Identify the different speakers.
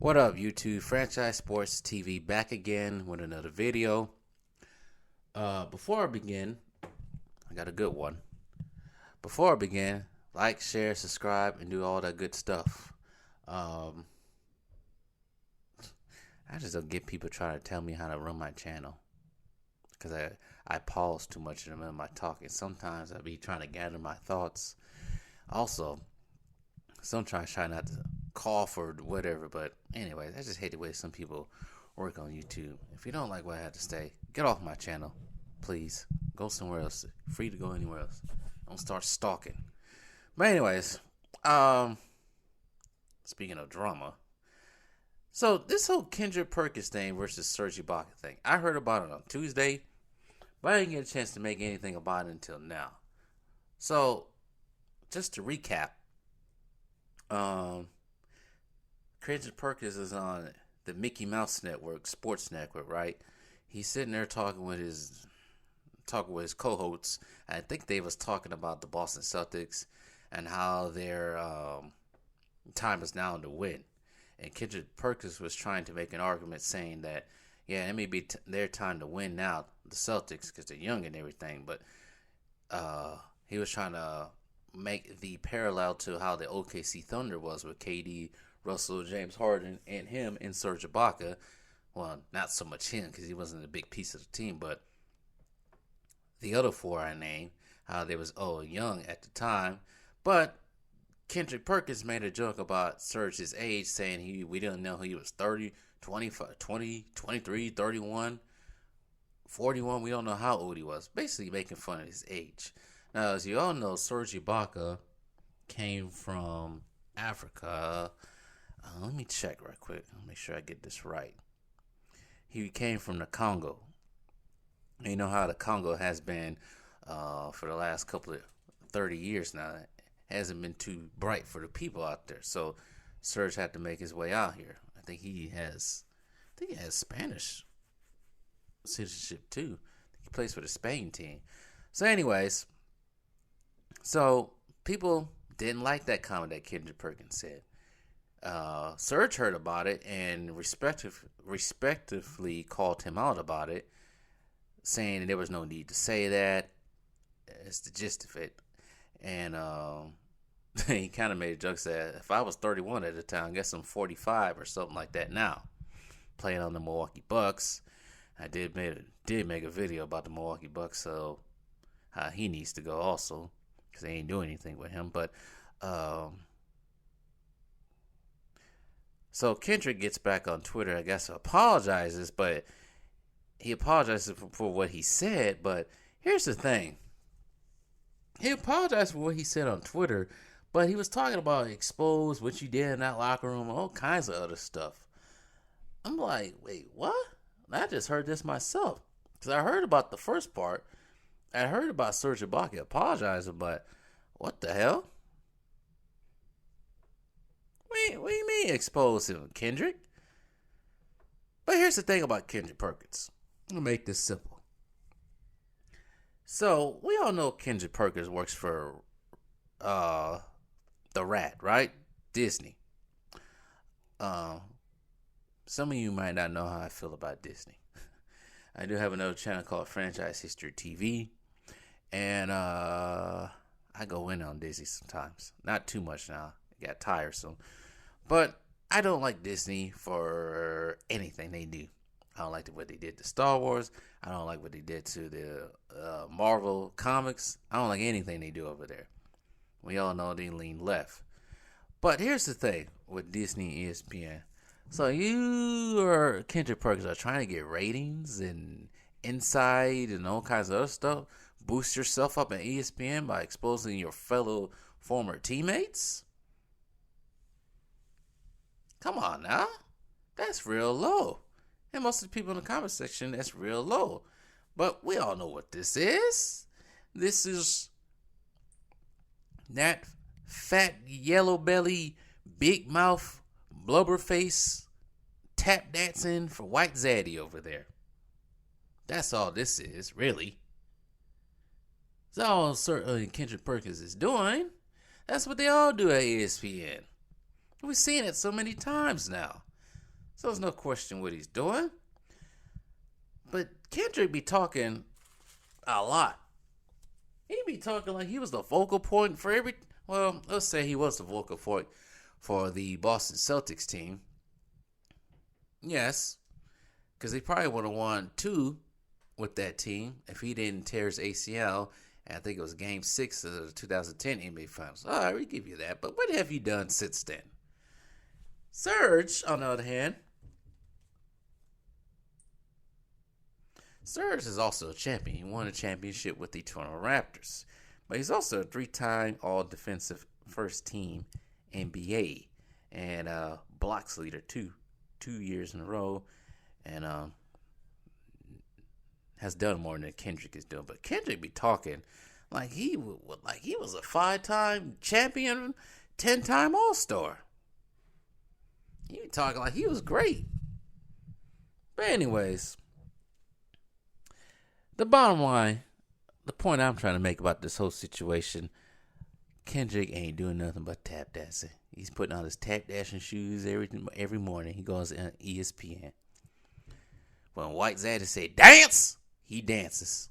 Speaker 1: What up, YouTube? Franchise Sports TV back again with another video. Before I begin, I got a good one. Before I begin, like, share, subscribe, and do all that good stuff. I just don't get people trying to tell me how to run my channel because I pause too much in the middle of my talking. Sometimes I be trying to gather my thoughts. Also, sometimes try not to cough or whatever, but anyways, I just hate the way some people work on YouTube. If you don't like what I have to say, get off my channel, please. Go somewhere else. Free to go anywhere else. Don't start stalking. But anyways, speaking of drama, so this whole Kendrick Perkins thing versus Serge Ibaka thing, I heard about it on Tuesday, but I didn't get a chance to make anything about it until now. So, just to recap, Kendrick Perkins is on the Mickey Mouse Network, Sports Network, right? He's sitting there talking with his co-hosts. I think they was talking about the Boston Celtics and how their time is now to win. And Kendrick Perkins was trying to make an argument saying that, yeah, it may be their time to win now, the Celtics, because they're young and everything. But he was trying to make the parallel to how the OKC Thunder was with KD, Russell, James Harden, and him and Serge Ibaka. Well, not so much him because he wasn't a big piece of the team, but the other four I named, how they was young at the time. But Kendrick Perkins made a joke about Serge's age, saying we didn't know he was 30, 25, 20, 23, 31, 41. We don't know how old he was. Basically making fun of his age. Now, as you all know, Serge Ibaka came from Africa. Let me check right quick. I'll make sure I get this right. He came from the Congo. You know how the Congo has been for the last couple of 30 years now. It hasn't been too bright for the people out there. So Serge had to make his way out here. I think he has Spanish citizenship too. He plays for the Spain team. So anyways, so people didn't like that comment that Kendrick Perkins said. Serge heard about it and respectively called him out about it, saying that there was no need to say that. It's the gist of it. And he kind of made a joke, said, if I was 31 at the time, I guess I'm 45 or something like that now, playing on the Milwaukee Bucks. I did make a video about the Milwaukee Bucks, so how he needs to go also, because they ain't doing anything with him. But so Kendrick gets back on Twitter, I guess, apologizes, but he apologizes for what he said. But here's the thing. He apologized for what he said on Twitter, but he was talking about expose what you did in that locker room, all kinds of other stuff. I'm like, wait, what? I just heard this myself. Because I heard about the first part. I heard about Serge Ibaka apologizing, but what the hell? What do you mean expose him, Kendrick? But here's the thing about Kendrick Perkins. I'm going to make this simple. So, we all know Kendrick Perkins works for the Rat, right? Disney. Some of you might not know how I feel about Disney. I do have another channel called Franchise History TV. And I go in on Disney sometimes. Not too much now. It got tiresome. But I don't like Disney for anything they do. I don't like what they did to Star Wars. I don't like what they did to the Marvel comics. I don't like anything they do over there. We all know they lean left. But here's the thing with Disney and ESPN. So you or Kendrick Perkins are trying to get ratings and insight and all kinds of other stuff. Boost yourself up in ESPN by exposing your fellow former teammates? Come on now. That's real low. And most of the people in the comment section, that's real low. But we all know what this is. This is that fat, yellow belly, big mouth, blubber face, tap dancing for white zaddy over there. That's all this is, really. That's all certainly Kendrick Perkins is doing. That's what they all do at ESPN. We've seen it so many times now. So there's no question what he's doing. But Kendrick be talking a lot. He be talking like he was the focal point for every. Well, let's say he was the focal point for the Boston Celtics team. Yes, because he probably would have won 2 with that team if he didn't tear his ACL. And I think it was Game 6 of the 2010 NBA Finals. All right, we give you that. But what have you done since then? Serge, on the other hand, Serge is also a champion. He won a championship with the Toronto Raptors. But he's also a 3-time All-Defensive First Team NBA. And blocks leader, 2 years in a row. And has done more than Kendrick is doing. But Kendrick be talking like he was a 5-time champion, 10-time All-Star. He be talking like he was great. But anyways, the bottom line, the point I'm trying to make about this whole situation, Kendrick ain't doing nothing but tap dancing. He's putting on his tap dancing shoes every morning. He goes on ESPN. When White Zaddy say dance, he dances.